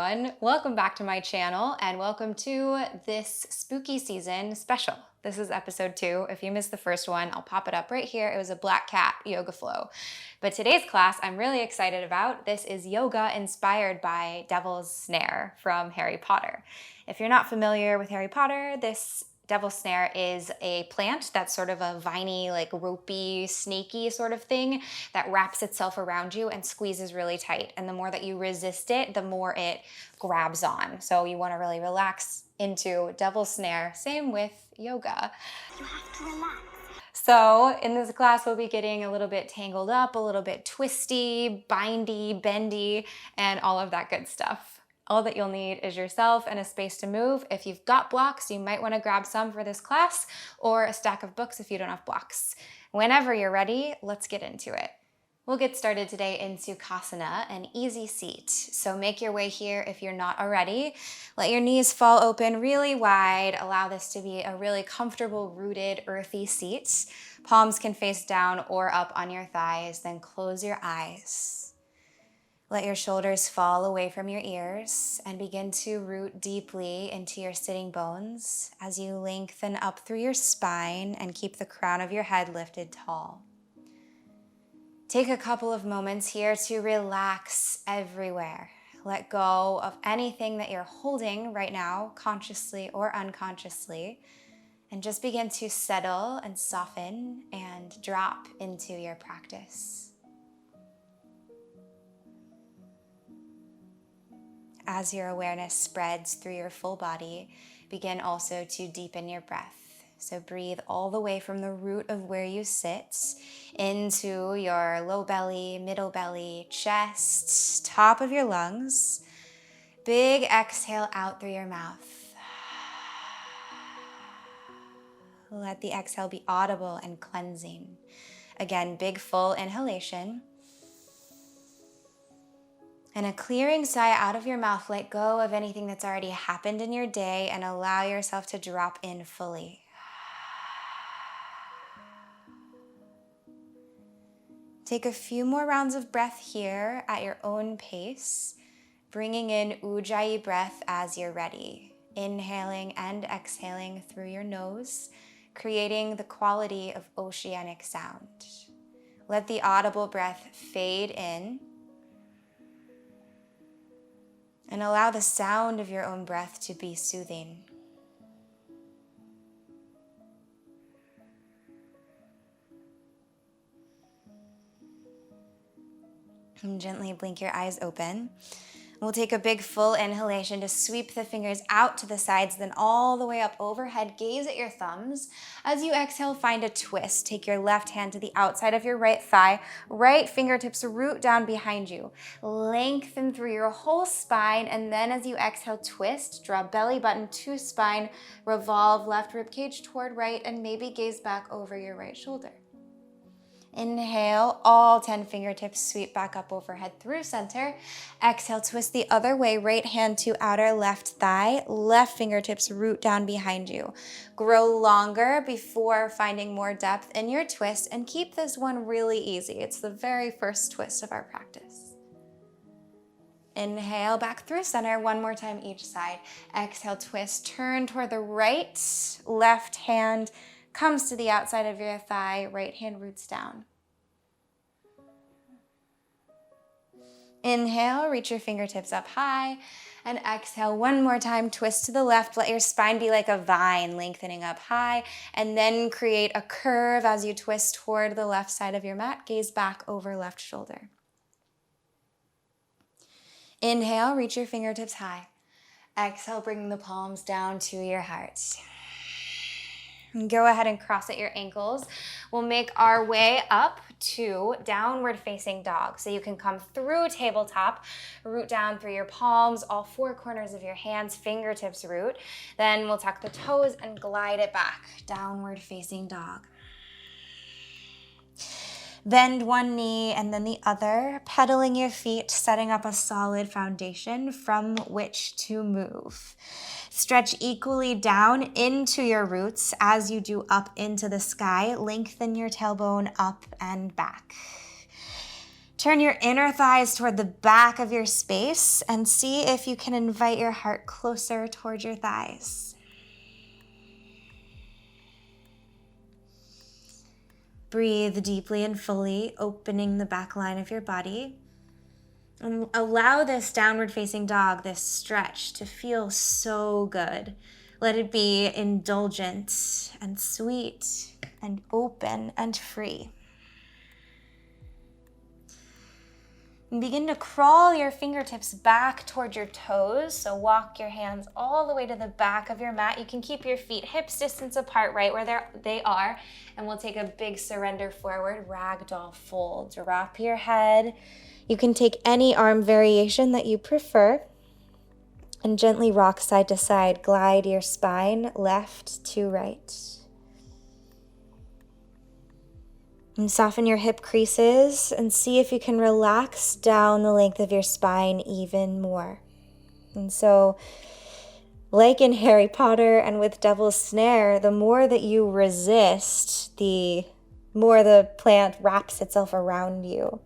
everyone. Welcome back to my channel and welcome to this spooky season special. This is episode 2. If you missed the first one, I'll pop it up right here. It was a black cat yoga flow. But today's class I'm really excited about. This is yoga inspired by Devil's Snare from Harry Potter. If you're not familiar with Harry Potter, this Devil's Snare is a plant that's sort of a viney, like ropey, snaky sort of thing that wraps itself around you and squeezes really tight. And the more that you resist it, the more it grabs on. So you want to really relax into Devil's Snare. Same with yoga. You have to relax. So in this class, we'll be getting a little bit tangled up, a little bit twisty, bindy, bendy, and all of that good stuff. All that you'll need is yourself and a space to move. If you've got blocks, you might want to grab some for this class, or a stack of books if you don't have blocks. Whenever you're ready, let's get into it. We'll get started today in Sukhasana, an easy seat. So make your way here if you're not already. Let your knees fall open really wide. Allow this to be a really comfortable, rooted, earthy seat. Palms can face down or up on your thighs. Then close your eyes. Let your shoulders fall away from your ears and begin to root deeply into your sitting bones as you lengthen up through your spine and keep the crown of your head lifted tall. Take a couple of moments here to relax everywhere. Let go of anything that you're holding right now, consciously or unconsciously, and just begin to settle and soften and drop into your practice. As your awareness spreads through your full body, begin also to deepen your breath. So breathe all the way from the root of where you sit into your low belly, middle belly, chest, top of your lungs. Big exhale out through your mouth. Let the exhale be audible and cleansing. Again, big full inhalation. And a clearing sigh out of your mouth. Let go of anything that's already happened in your day and allow yourself to drop in fully. Take a few more rounds of breath here at your own pace, bringing in Ujjayi breath as you're ready. Inhaling and exhaling through your nose, creating the quality of oceanic sound. Let the audible breath fade in. And allow the sound of your own breath to be soothing. And gently blink your eyes open. We'll take a big full inhalation to sweep the fingers out to the sides, then all the way up overhead. Gaze at your thumbs. As you exhale, find a twist. Take your left hand to the outside of your right thigh. Right fingertips root down behind you. Lengthen through your whole spine, and then as you exhale, twist. Draw belly button to spine. Revolve left rib cage toward right, and maybe gaze back over your right shoulder. Inhale, all 10 fingertips sweep back up overhead through center. Exhale, twist the other way, right hand to outer left thigh, left fingertips root down behind you. Grow longer before finding more depth in your twist, and keep this one really easy. It's the very first twist of our practice. Inhale, back through center, one more time each side. Exhale, twist, turn toward the right, left hand comes to the outside of your thigh, right hand roots down. Inhale, reach your fingertips up high, and exhale one more time, twist to the left, let your spine be like a vine, lengthening up high, and then create a curve as you twist toward the left side of your mat, gaze back over left shoulder. Inhale, reach your fingertips high. Exhale, bring the palms down to your heart. And go ahead and cross at your ankles. We'll make our way up to downward facing dog. So you can come through tabletop, root down through your palms, all 4 corners of your hands, fingertips root. Then we'll tuck the toes and glide it back, downward facing dog. Bend one knee and then the other, pedaling your feet, setting up a solid foundation from which to move. Stretch equally down into your roots as you do up into the sky. Lengthen your tailbone up and back. Turn your inner thighs toward the back of your space and see if you can invite your heart closer toward your thighs. Breathe deeply and fully, opening the back line of your body. And allow this downward facing dog, this stretch, to feel so good. Let it be indulgent and sweet and open and free. And begin to crawl your fingertips back toward your toes. So walk your hands all the way to the back of your mat. You can keep your feet hips distance apart right where they are. And we'll take a big surrender forward, Ragdoll fold. Drop your head. You can take any arm variation that you prefer. And gently rock side to side. Glide your spine left to right. And soften your hip creases and see if you can relax down the length of your spine even more. And so, like in Harry Potter and with Devil's Snare, the more that you resist, the more the plant wraps itself around you.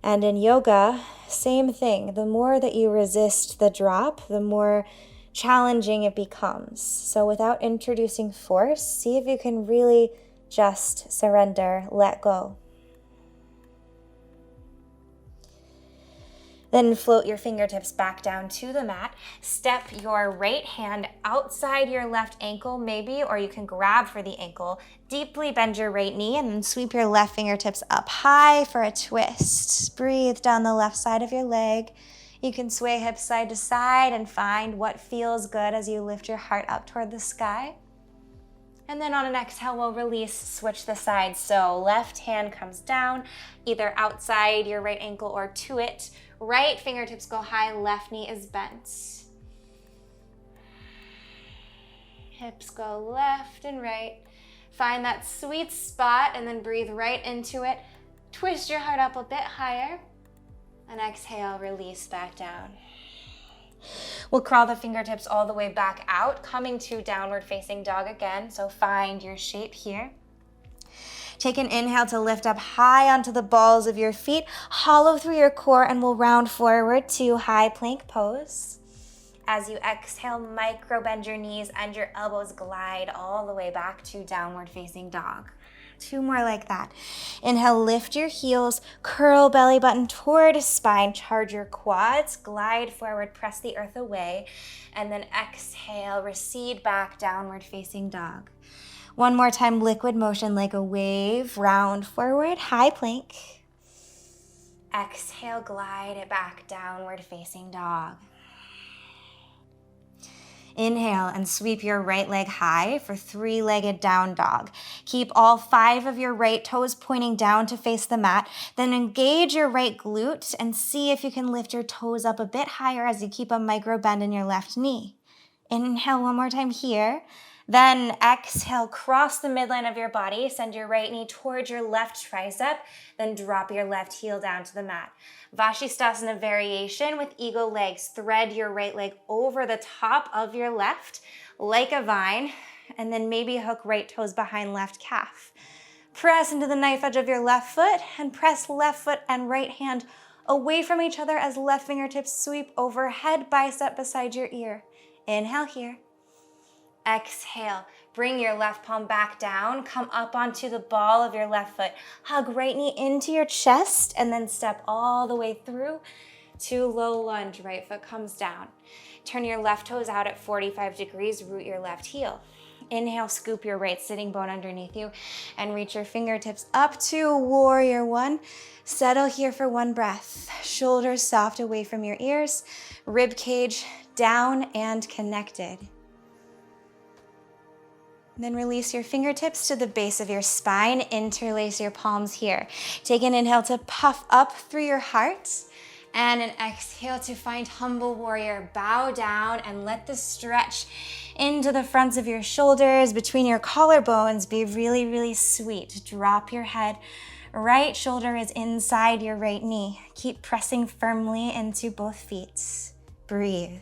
And in yoga, same thing. The more that you resist the drop, the more challenging it becomes. So without introducing force, see if you can really just surrender, let go. Then float your fingertips back down to the mat. Step your right hand outside your left ankle maybe, or you can grab for the ankle. Deeply bend your right knee and then sweep your left fingertips up high for a twist. Breathe down the left side of your leg. You can sway hips side to side and find what feels good as you lift your heart up toward the sky. And then on an exhale, we'll release, switch the sides. So left hand comes down, either outside your right ankle or to it. Right fingertips go high, left knee is bent. Hips go left and right. Find that sweet spot and then breathe right into it. Twist your heart up a bit higher. And exhale, release back down. We'll crawl the fingertips all the way back out, coming to downward facing dog again. So find your shape here. Take an inhale to lift up high onto the balls of your feet, hollow through your core, and we'll round forward to high plank pose. As you exhale, micro bend your knees and your elbows glide all the way back to downward facing dog. 2 more like that. Inhale, lift your heels, curl belly button toward spine, charge your quads, glide forward, press the earth away, and then exhale, recede back, downward facing dog. 1 more time, liquid motion like a wave, round forward, high plank. Exhale, glide it back, downward facing dog. Inhale and sweep your right leg high for 3-legged down dog. Keep all 5 of your right toes pointing down to face the mat. Then engage your right glute and see if you can lift your toes up a bit higher as you keep a micro bend in your left knee. Inhale 1 more time here. Then exhale, cross the midline of your body, send your right knee towards your left tricep, then drop your left heel down to the mat. Vashisthasana variation with eagle legs. Thread your right leg over the top of your left like a vine, and then maybe hook right toes behind left calf. Press into the knife edge of your left foot and press left foot and right hand away from each other as left fingertips sweep overhead, bicep beside your ear. Inhale here. Exhale, bring your left palm back down, come up onto the ball of your left foot, hug right knee into your chest, and then step all the way through to low lunge. Right foot comes down. Turn your left toes out at 45 degrees, root your left heel. Inhale, scoop your right sitting bone underneath you and reach your fingertips up to warrior 1. Settle here for 1 breath. Shoulders soft away from your ears, rib cage down and connected. Then release your fingertips to the base of your spine. Interlace your palms here. Take an inhale to puff up through your heart and an exhale to find humble warrior. Bow down and let the stretch into the fronts of your shoulders, between your collarbones, be really, really sweet. Drop your head. Right shoulder is inside your right knee. Keep pressing firmly into both feet. Breathe.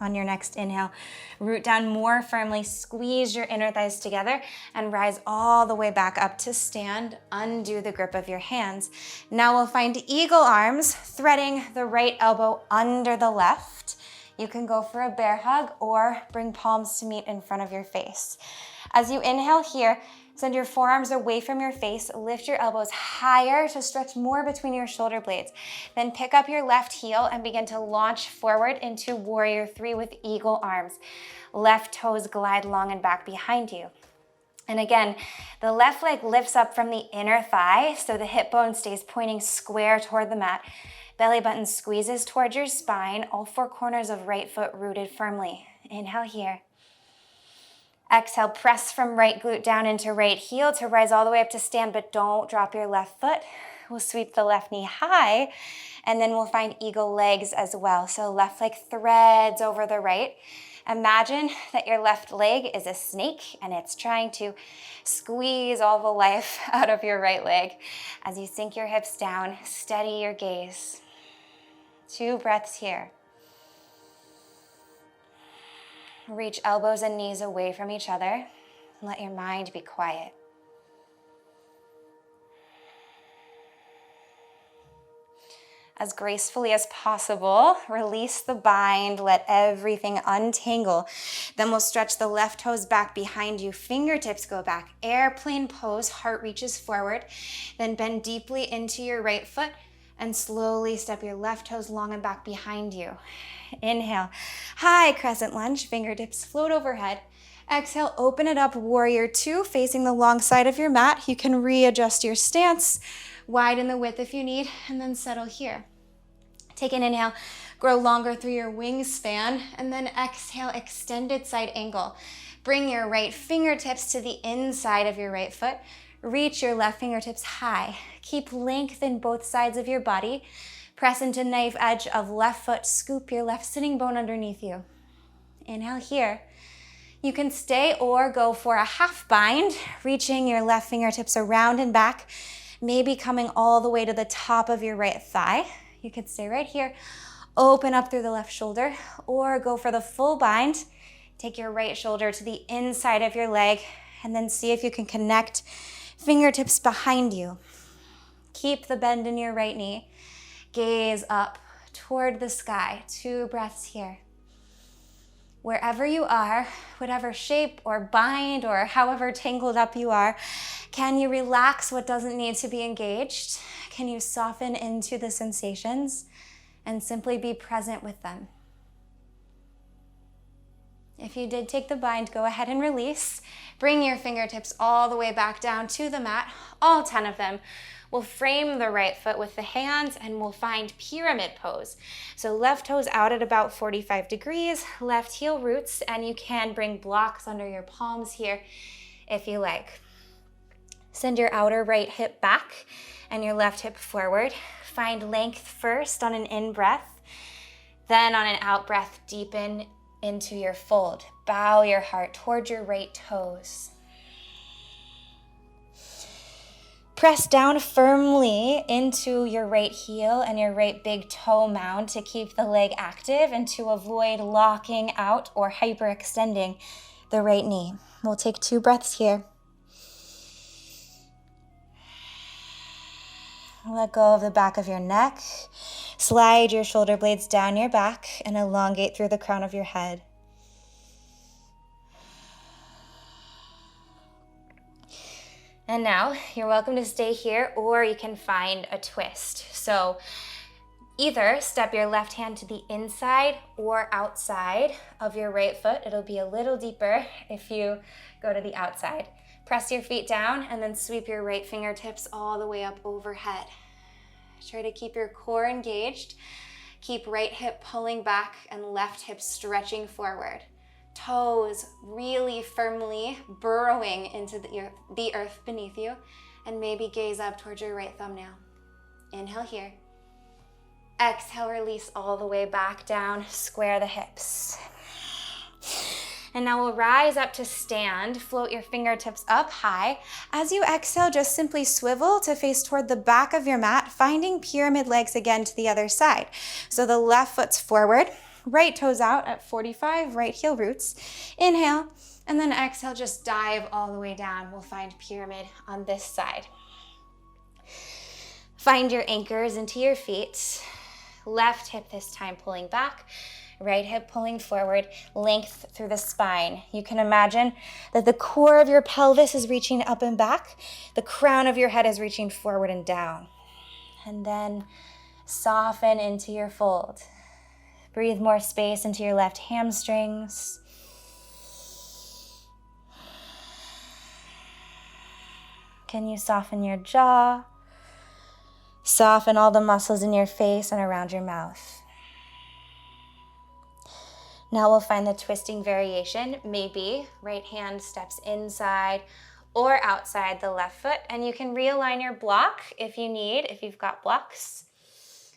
On your next inhale, root down more firmly, squeeze your inner thighs together and rise all the way back up to stand. Undo the grip of your hands. Now we'll find eagle arms, threading the right elbow under the left. You can go for a bear hug or bring palms to meet in front of your face. As you inhale here, send your forearms away from your face, lift your elbows higher to stretch more between your shoulder blades. Then pick up your left heel and begin to launch forward into warrior three with eagle arms. Left toes glide long and back behind you. And again, the left leg lifts up from the inner thigh, so the hip bone stays pointing square toward the mat. Belly button squeezes towards your spine, all four corners of right foot rooted firmly. Inhale here. Exhale, press from right glute down into right heel to rise all the way up to stand, but don't drop your left foot. We'll sweep the left knee high, and then we'll find eagle legs as well. So left leg threads over the right. Imagine that your left leg is a snake and it's trying to squeeze all the life out of your right leg. As you sink your hips down, steady your gaze. 2 breaths here. Reach elbows and knees away from each other. Let your mind be quiet. As gracefully as possible, release the bind, let everything untangle. Then we'll stretch the left toes back behind you, fingertips go back, airplane pose, heart reaches forward. Then bend deeply into your right foot and slowly step your left toes long and back behind you. Inhale, high crescent lunge, fingertips float overhead. Exhale, open it up, warrior two, facing the long side of your mat. You can readjust your stance, widen the width if you need, and then settle here. Take an inhale, grow longer through your wingspan, and then exhale, extended side angle. Bring your right fingertips to the inside of your right foot. Reach your left fingertips high. Keep length in both sides of your body. Press into knife edge of left foot. Scoop your left sitting bone underneath you. Inhale here. You can stay or go for a half bind, reaching your left fingertips around and back, maybe coming all the way to the top of your right thigh. You could stay right here, open up through the left shoulder, or go for the full bind. Take your right shoulder to the inside of your leg, and then see if you can connect fingertips behind you. Keep the bend in your right knee. Gaze up toward the sky. 2 breaths here. Wherever you are, whatever shape or bind or however tangled up you are, can you relax what doesn't need to be engaged? Can you soften into the sensations and simply be present with them? If you did take the bind, go ahead and release. Bring your fingertips all the way back down to the mat, all 10 of them. We'll frame the right foot with the hands and we'll find pyramid pose. So left toes out at about 45 degrees, left heel roots, and you can bring blocks under your palms here if you like. Send your outer right hip back and your left hip forward. Find length first on an in breath, then on an out breath, deepen into your fold. Bow your heart toward your right toes. Press down firmly into your right heel and your right big toe mound to keep the leg active and to avoid locking out or hyperextending the right knee. We'll take 2 breaths here. Let go of the back of your neck. Slide your shoulder blades down your back and elongate through the crown of your head. And now you're welcome to stay here, or you can find a twist. So either step your left hand to the inside or outside of your right foot. It'll be a little deeper if you go to the outside. Press your feet down and then sweep your right fingertips all the way up overhead. Try to keep your core engaged. Keep right hip pulling back and left hip stretching forward. Toes really firmly burrowing into the earth beneath you, and maybe gaze up towards your right thumbnail. Inhale here. Exhale, release all the way back down, square the hips. And now we'll rise up to stand, float your fingertips up high. As you exhale, just simply swivel to face toward the back of your mat, finding pyramid legs again to the other side. So the left foot's forward, right toes out at 45, right heel roots. Inhale, and then exhale, just dive all the way down. We'll find pyramid on this side. Find your anchors into your feet. Left hip this time pulling back, right hip pulling forward, length through the spine. You can imagine that the core of your pelvis is reaching up and back. The crown of your head is reaching forward and down. And then soften into your fold. Breathe more space into your left hamstrings. Can you soften your jaw? Soften all the muscles in your face and around your mouth. Now we'll find the twisting variation. Maybe right hand steps inside or outside the left foot, and you can realign your block if you need, if you've got blocks,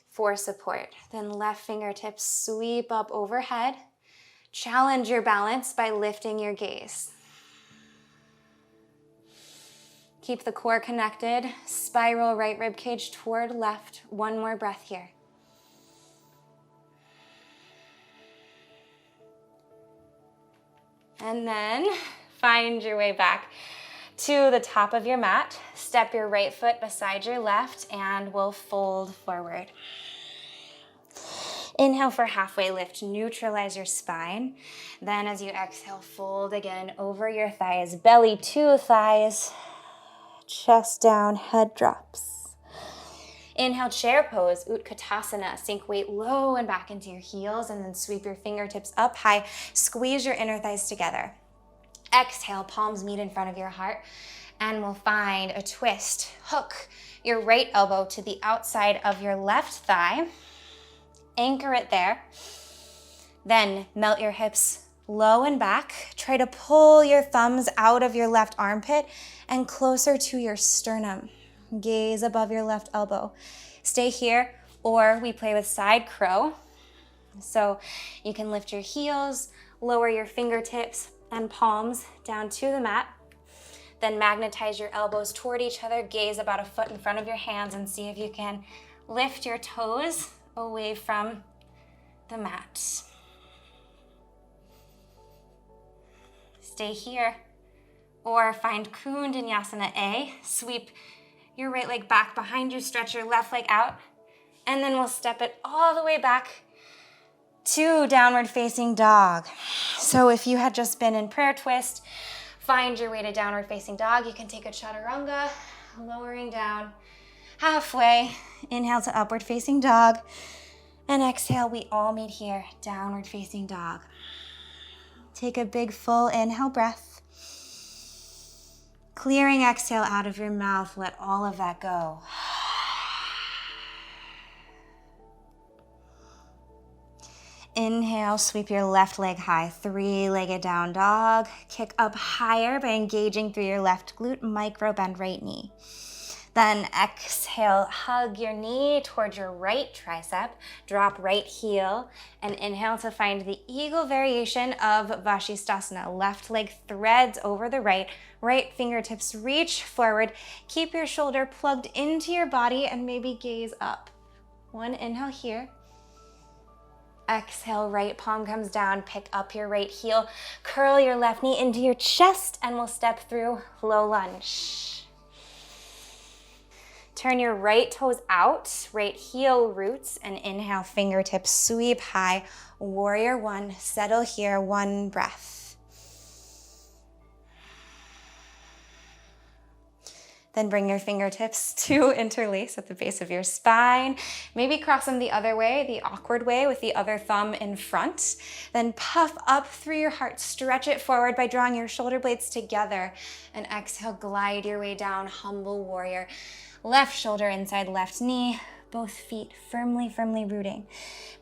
for support. Then left fingertips sweep up overhead. Challenge your balance by lifting your gaze. Keep the core connected. Spiral right rib cage toward left. One more breath here. And then find your way back to the top of your mat. Step your right foot beside your left and we'll fold forward. Inhale for halfway lift, neutralize your spine. Then as you exhale, fold again over your thighs, belly to thighs, chest down, head drops. Inhale, chair pose, Utkatasana. Sink weight low and back into your heels and then sweep your fingertips up high. Squeeze your inner thighs together. Exhale, palms meet in front of your heart and we'll find a twist. Hook your right elbow to the outside of your left thigh. Anchor it there. Then melt your hips low and back. Try to pull your thumbs out of your left armpit and closer to your sternum. Gaze above your left elbow. Stay here, or we play with side crow. So you can lift your heels, lower your fingertips and palms down to the mat. Then magnetize your elbows toward each other. Gaze about a foot in front of your hands and see if you can lift your toes away from the mat. Stay here, or find Vinyasa A. Sweep your right leg back behind you, stretch your left leg out, and then we'll step it all the way back to downward facing dog. So if you had just been in prayer twist, find your way to downward facing dog. You can take a chaturanga, lowering down halfway. Inhale to upward facing dog, and exhale, we all meet here, downward facing dog. Take a big full inhale breath. Clearing exhale out of your mouth, let all of that go. Inhale, sweep your left leg high, three-legged down dog. Kick up higher by engaging through your left glute, micro bend right knee. Then exhale, hug your knee towards your right tricep, drop right heel, and inhale to find the eagle variation of Vashisthasana. Left leg threads over the right, right fingertips reach forward. Keep your shoulder plugged into your body and maybe gaze up. One inhale here. Exhale, right palm comes down, pick up your right heel, curl your left knee into your chest, and we'll step through low lunge. Turn your right toes out, right heel roots, and inhale, fingertips sweep high. Warrior one, settle here, one breath. Then bring your fingertips to interlace at the base of your spine. Maybe cross them the other way, the awkward way, with the other thumb in front. Then puff up through your heart. Stretch it forward by drawing your shoulder blades together. And exhale, glide your way down, humble warrior. Left shoulder inside left knee, both feet firmly rooting.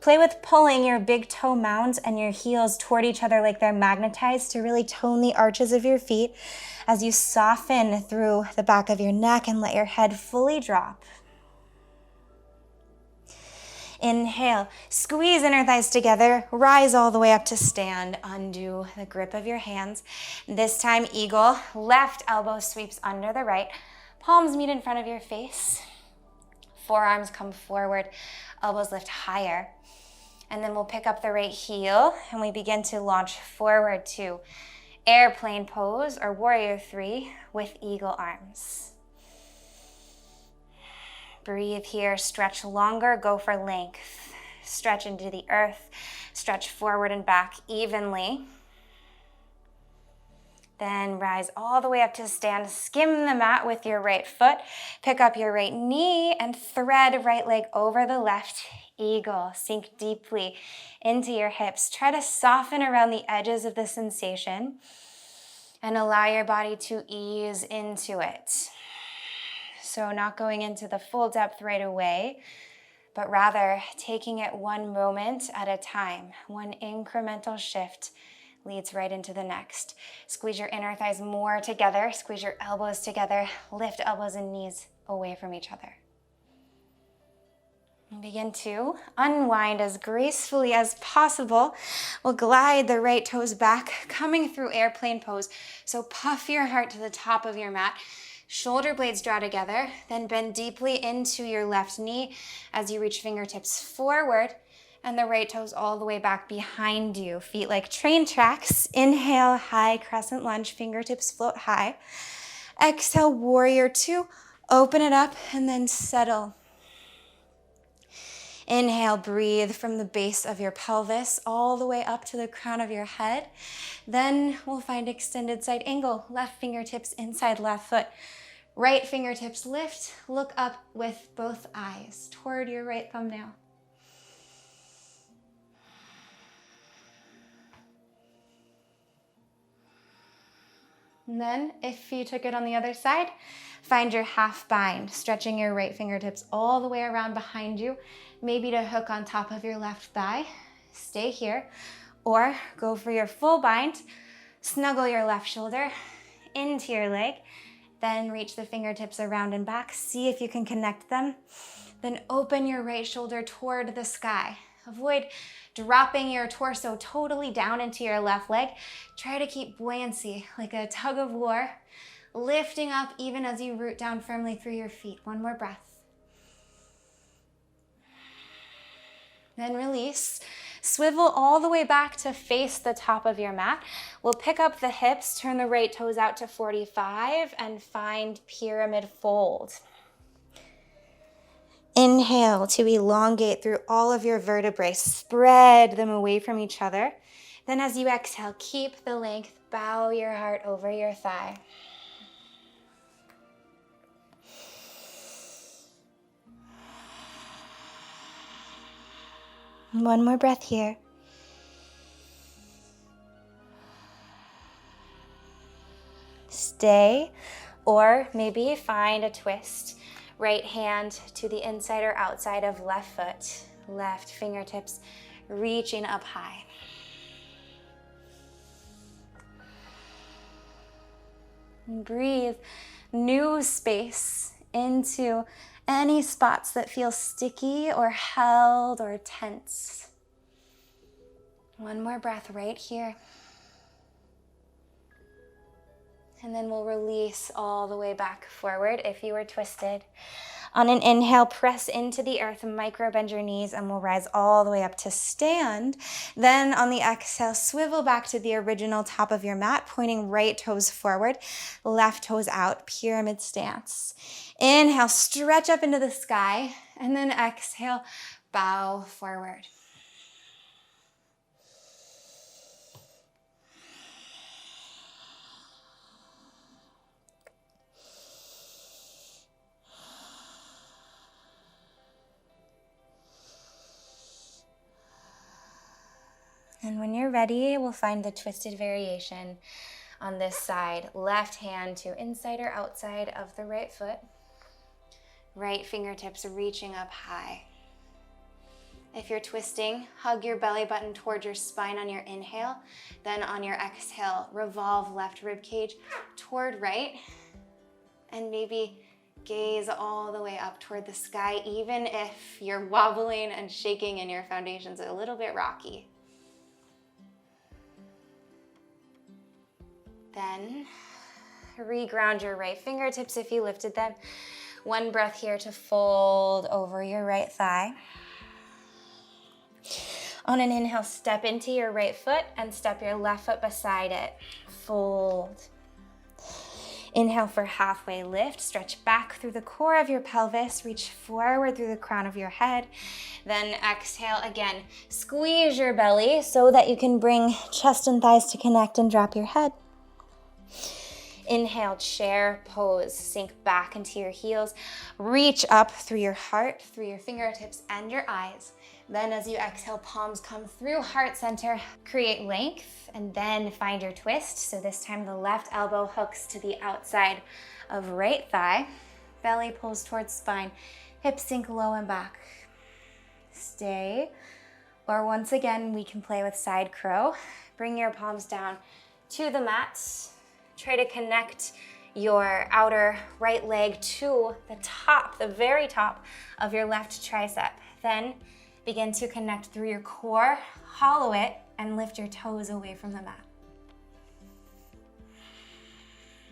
Play with pulling your big toe mounds and your heels toward each other like they're magnetized to really tone the arches of your feet as you soften through the back of your neck and let your head fully drop. Inhale, squeeze inner thighs together, rise all the way up to stand, undo the grip of your hands. This time, eagle, left elbow sweeps under the right, palms meet in front of your face, forearms come forward, elbows lift higher. And then we'll pick up the right heel and we begin to launch forward to airplane pose or warrior 3 with eagle arms. Breathe here, stretch longer, go for length. Stretch into the earth, stretch forward and back evenly. Then rise all the way up to stand. Skim the mat with your right foot. Pick up your right knee and thread right leg over the left. Eagle. Sink deeply into your hips. Try to soften around the edges of the sensation and allow your body to ease into it. So not going into the full depth right away, but rather taking it one moment at a time. One incremental shift leads right into the next. Squeeze your inner thighs more together. Squeeze your elbows together. Lift elbows and knees away from each other. And begin to unwind as gracefully as possible. We'll glide the right toes back, coming through airplane pose. So puff your heart to the top of your mat. Shoulder blades draw together. Then bend deeply into your left knee as you reach fingertips forward and the right toes all the way back behind you. Feet like train tracks. Inhale, high crescent lunge, fingertips float high. Exhale, warrior 2. Open it up and then settle. Inhale, breathe from the base of your pelvis all the way up to the crown of your head. Then we'll find extended side angle. Left fingertips inside left foot. Right fingertips lift. Look up with both eyes toward your right thumbnail. And then if you took it on the other side, find your half bind, stretching your right fingertips all the way around behind you, maybe to hook on top of your left thigh. Stay here. Or go for your full bind, snuggle your left shoulder into your leg, then reach the fingertips around and back. See if you can connect them. Then open your right shoulder toward the sky. Avoid dropping your torso totally down into your left leg. Try to keep buoyancy like a tug of war, lifting up even as you root down firmly through your feet. One more breath. Then release. Swivel all the way back to face the top of your mat. We'll pick up the hips, turn the right toes out to 45 and find pyramid fold. Inhale to elongate through all of your vertebrae. Spread them away from each other. Then as you exhale, keep the length. Bow your heart over your thigh. One more breath here. Stay, or maybe find a twist. Right hand to the inside or outside of left foot. Left fingertips reaching up high. And breathe new space into any spots that feel sticky or held or tense. One more breath right here. And then we'll release all the way back forward if you were twisted. On an inhale, press into the earth, micro bend your knees, and we'll rise all the way up to stand. Then on the exhale, swivel back to the original top of your mat, pointing right toes forward, left toes out, pyramid stance. Inhale, stretch up into the sky, and then exhale, bow forward. And when you're ready, we'll find the twisted variation on this side. Left hand to inside or outside of the right foot. Right fingertips reaching up high. If you're twisting, hug your belly button toward your spine on your inhale. Then on your exhale, revolve left rib cage toward right. And maybe gaze all the way up toward the sky, even if you're wobbling and shaking and your foundation's a little bit rocky. Then reground your right fingertips if you lifted them. One breath here to fold over your right thigh. On an inhale, step into your right foot and step your left foot beside it. Fold. Inhale for halfway lift. Stretch back through the core of your pelvis. Reach forward through the crown of your head. Then exhale again. Squeeze your belly so that you can bring chest and thighs to connect and drop your head. Inhale, chair pose. Sink back into your heels. Reach up through your heart, through your fingertips and your eyes. Then as you exhale, palms come through heart center. Create length and then find your twist. So this time the left elbow hooks to the outside of right thigh. Belly pulls towards spine. Hips sink low and back. Stay. Or once again, we can play with side crow. Bring your palms down to the mat. Try to connect your outer right leg to the top, the very top of your left tricep. Then begin to connect through your core, hollow it, and lift your toes away from the mat.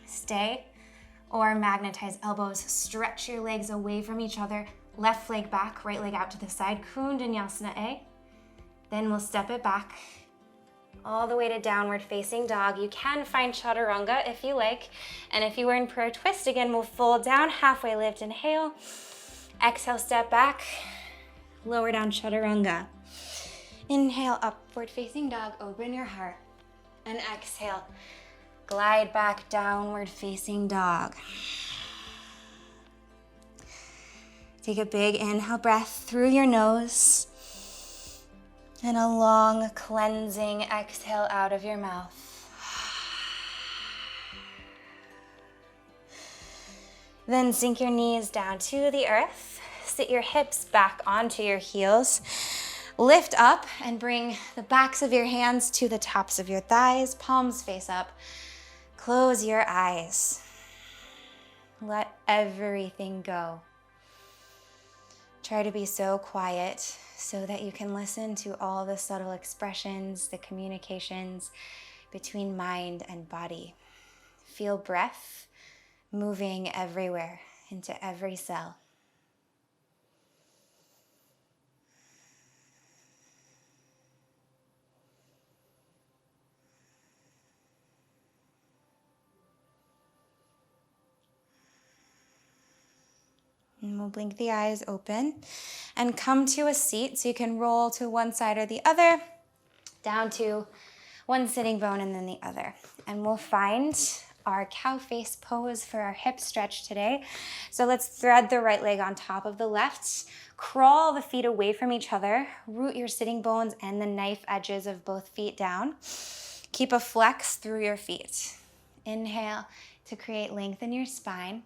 Stay or magnetize elbows. Stretch your legs away from each other. Left leg back, right leg out to the side. Vinyasa A. Then we'll step it back all the way to downward facing dog. You can find chaturanga if you like. And if you were in prayer twist, again, we'll fold down, halfway lift, inhale. Exhale, step back, lower down chaturanga. Inhale, upward facing dog, open your heart. And exhale, glide back, downward facing dog. Take a big inhale breath through your nose. And a long cleansing exhale out of your mouth. Then sink your knees down to the earth. Sit your hips back onto your heels. Lift up and bring the backs of your hands to the tops of your thighs. Palms face up. Close your eyes. Let everything go. Try to be so quiet so that you can listen to all the subtle expressions, the communications between mind and body. Feel breath moving everywhere, into every cell. And we'll blink the eyes open and come to a seat so you can roll to one side or the other, down to one sitting bone and then the other. And we'll find our cow face pose for our hip stretch today. So let's thread the right leg on top of the left, crawl the feet away from each other, root your sitting bones and the knife edges of both feet down. Keep a flex through your feet. Inhale to create length in your spine.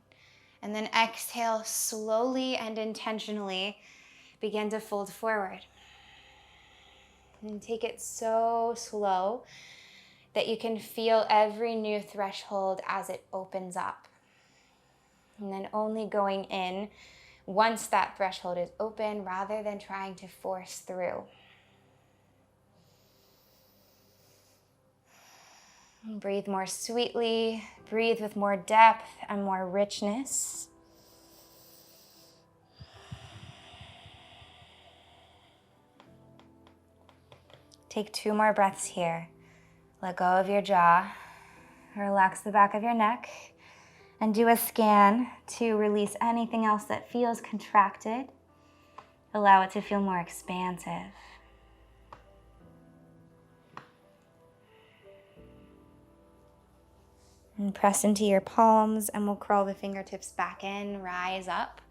And then exhale, slowly and intentionally begin to fold forward. And take it so slow that you can feel every new threshold as it opens up. And then only going in once that threshold is open rather than trying to force through. And breathe more sweetly, breathe with more depth and more richness. Take 2 more breaths here. Let go of your jaw, relax the back of your neck, and do a scan to release anything else that feels contracted. Allow it to feel more expansive. And press into your palms and we'll crawl the fingertips back in, rise up,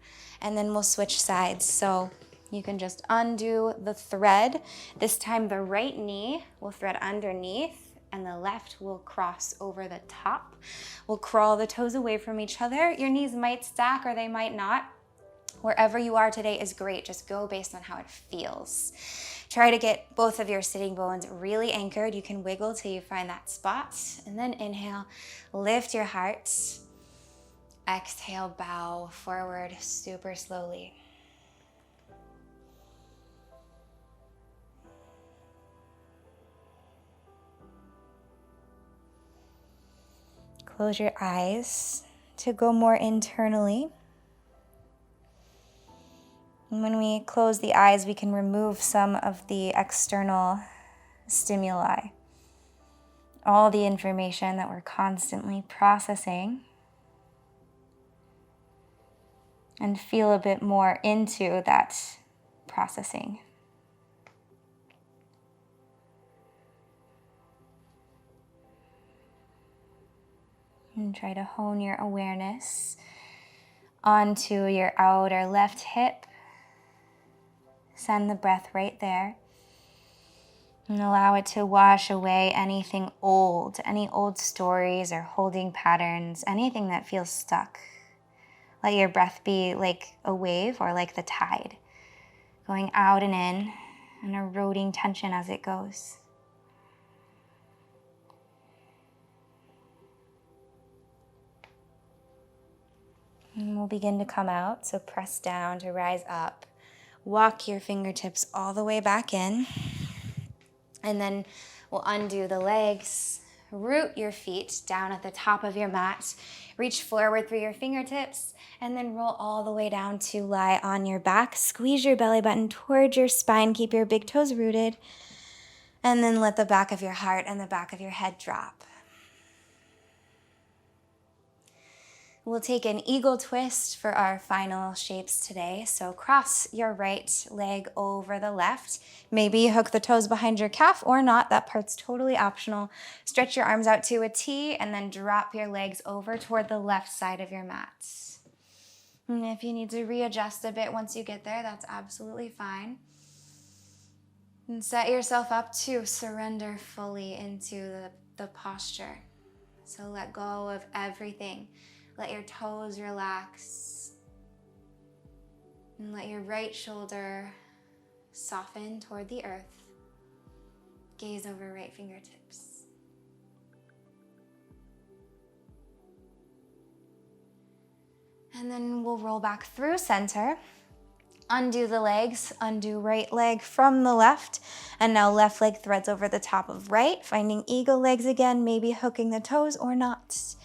and then we'll switch sides. So you can just undo the thread. This time the right knee will thread underneath and the left will cross over the top. We'll crawl the toes away from each other. Your knees might stack or they might not. Wherever you are today is great. Just go based on how it feels. Try to get both of your sitting bones really anchored. You can wiggle till you find that spot. And then inhale, lift your heart. Exhale, bow forward super slowly. Close your eyes to go more internally. And when we close the eyes, we can remove some of the external stimuli, all the information that we're constantly processing, and feel a bit more into that processing. And try to hone your awareness onto your outer left hip. Send the breath right there. And allow it to wash away anything old, any old stories or holding patterns, anything that feels stuck. Let your breath be like a wave or like the tide, going out and in and eroding tension as it goes. And we'll begin to come out, so press down to rise up. Walk your fingertips all the way back in. And then we'll undo the legs, root your feet down at the top of your mat, reach forward through your fingertips, and then roll all the way down to lie on your back. Squeeze your belly button towards your spine, keep your big toes rooted, and then let the back of your heart and the back of your head drop. We'll take an eagle twist for our final shapes today. So cross your right leg over the left. Maybe hook the toes behind your calf or not. That part's totally optional. Stretch your arms out to a T and then drop your legs over toward the left side of your mat. And if you need to readjust a bit once you get there, that's absolutely fine. And set yourself up to surrender fully into the posture. So let go of everything. Let your toes relax. And let your right shoulder soften toward the earth. Gaze over right fingertips. And then we'll roll back through center. Undo the legs, undo right leg from the left. And now left leg threads over the top of right, finding eagle legs again, maybe hooking the toes or not.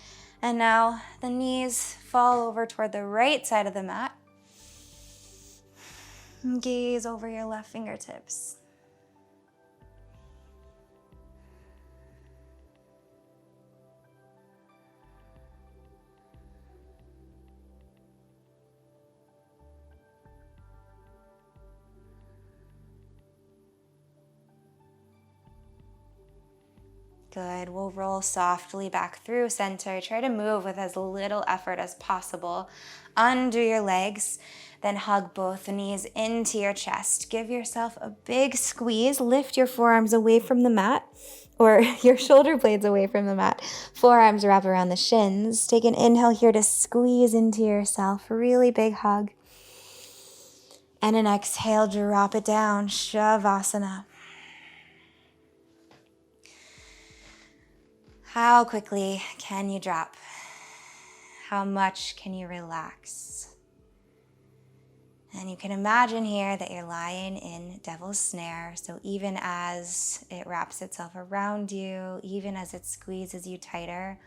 And now the knees fall over toward the right side of the mat. And gaze over your left fingertips. Good. We'll roll softly back through center. Try to move with as little effort as possible. Undo your legs, then hug both knees into your chest. Give yourself a big squeeze. Lift your forearms away from the mat or your shoulder blades away from the mat. Forearms wrap around the shins. Take an inhale here to squeeze into yourself. A really big hug. And an exhale, drop it down. Shavasana. How quickly can you drop? How much can you relax? And you can imagine here that you're lying in Devil's Snare. So even as it wraps itself around you, even as it squeezes you tighter,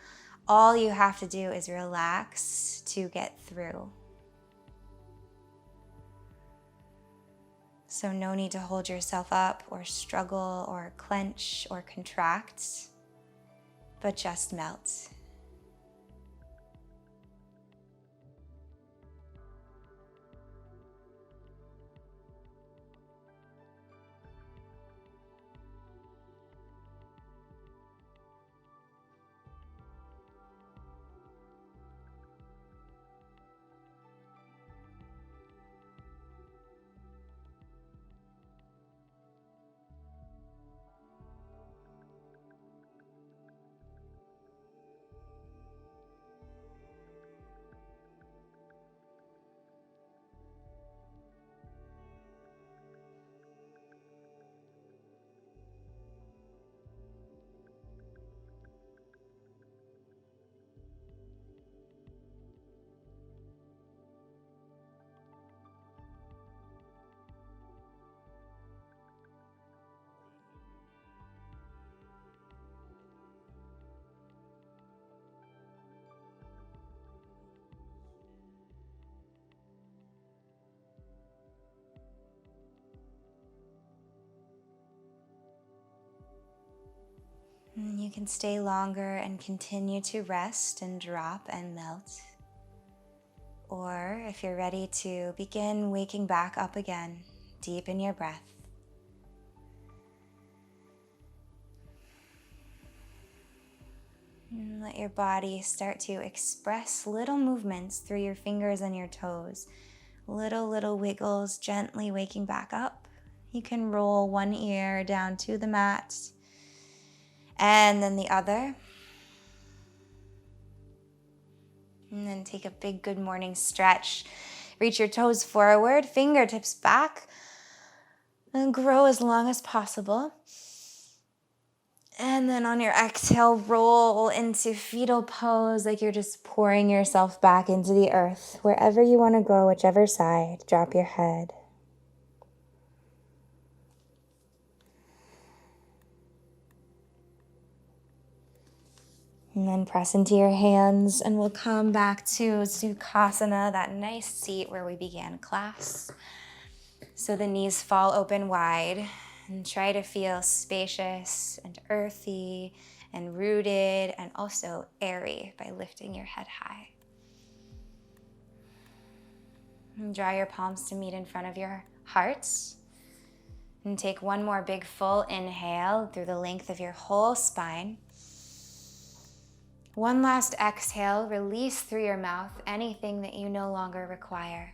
all you have to do is relax to get through. So no need to hold yourself up or struggle or clench or contract, but just melt. You can stay longer and continue to rest and drop and melt. Or if you're ready to begin waking back up again, deepen your breath. And let your body start to express little movements through your fingers and your toes. Little wiggles, gently waking back up. You can roll one ear down to the mat and then the other. And then take a big good morning stretch. Reach your toes forward, fingertips back, and grow as long as possible. And then on your exhale, roll into fetal pose like you're just pouring yourself back into the earth. Wherever you want to go, whichever side, drop your head. And then press into your hands, and we'll come back to Sukhasana, that nice seat where we began class. So the knees fall open wide, and try to feel spacious and earthy and rooted and also airy by lifting your head high. And draw your palms to meet in front of your hearts. And take one more big full inhale through the length of your whole spine. One last exhale, release through your mouth anything that you no longer require.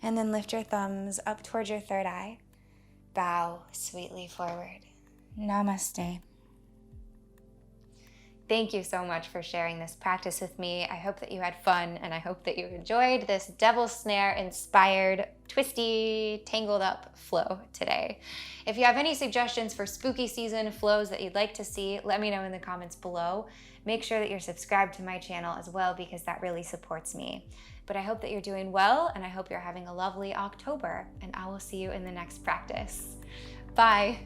And then lift your thumbs up towards your third eye. Bow sweetly forward. Namaste. Thank you so much for sharing this practice with me. I hope that you had fun, and I hope that you enjoyed this Devil's Snare inspired, twisty, tangled up flow today. If you have any suggestions for spooky season flows that you'd like to see, let me know in the comments below. Make sure that you're subscribed to my channel as well, because that really supports me. But I hope that you're doing well, and I hope you're having a lovely October, and I will see you in the next practice. Bye.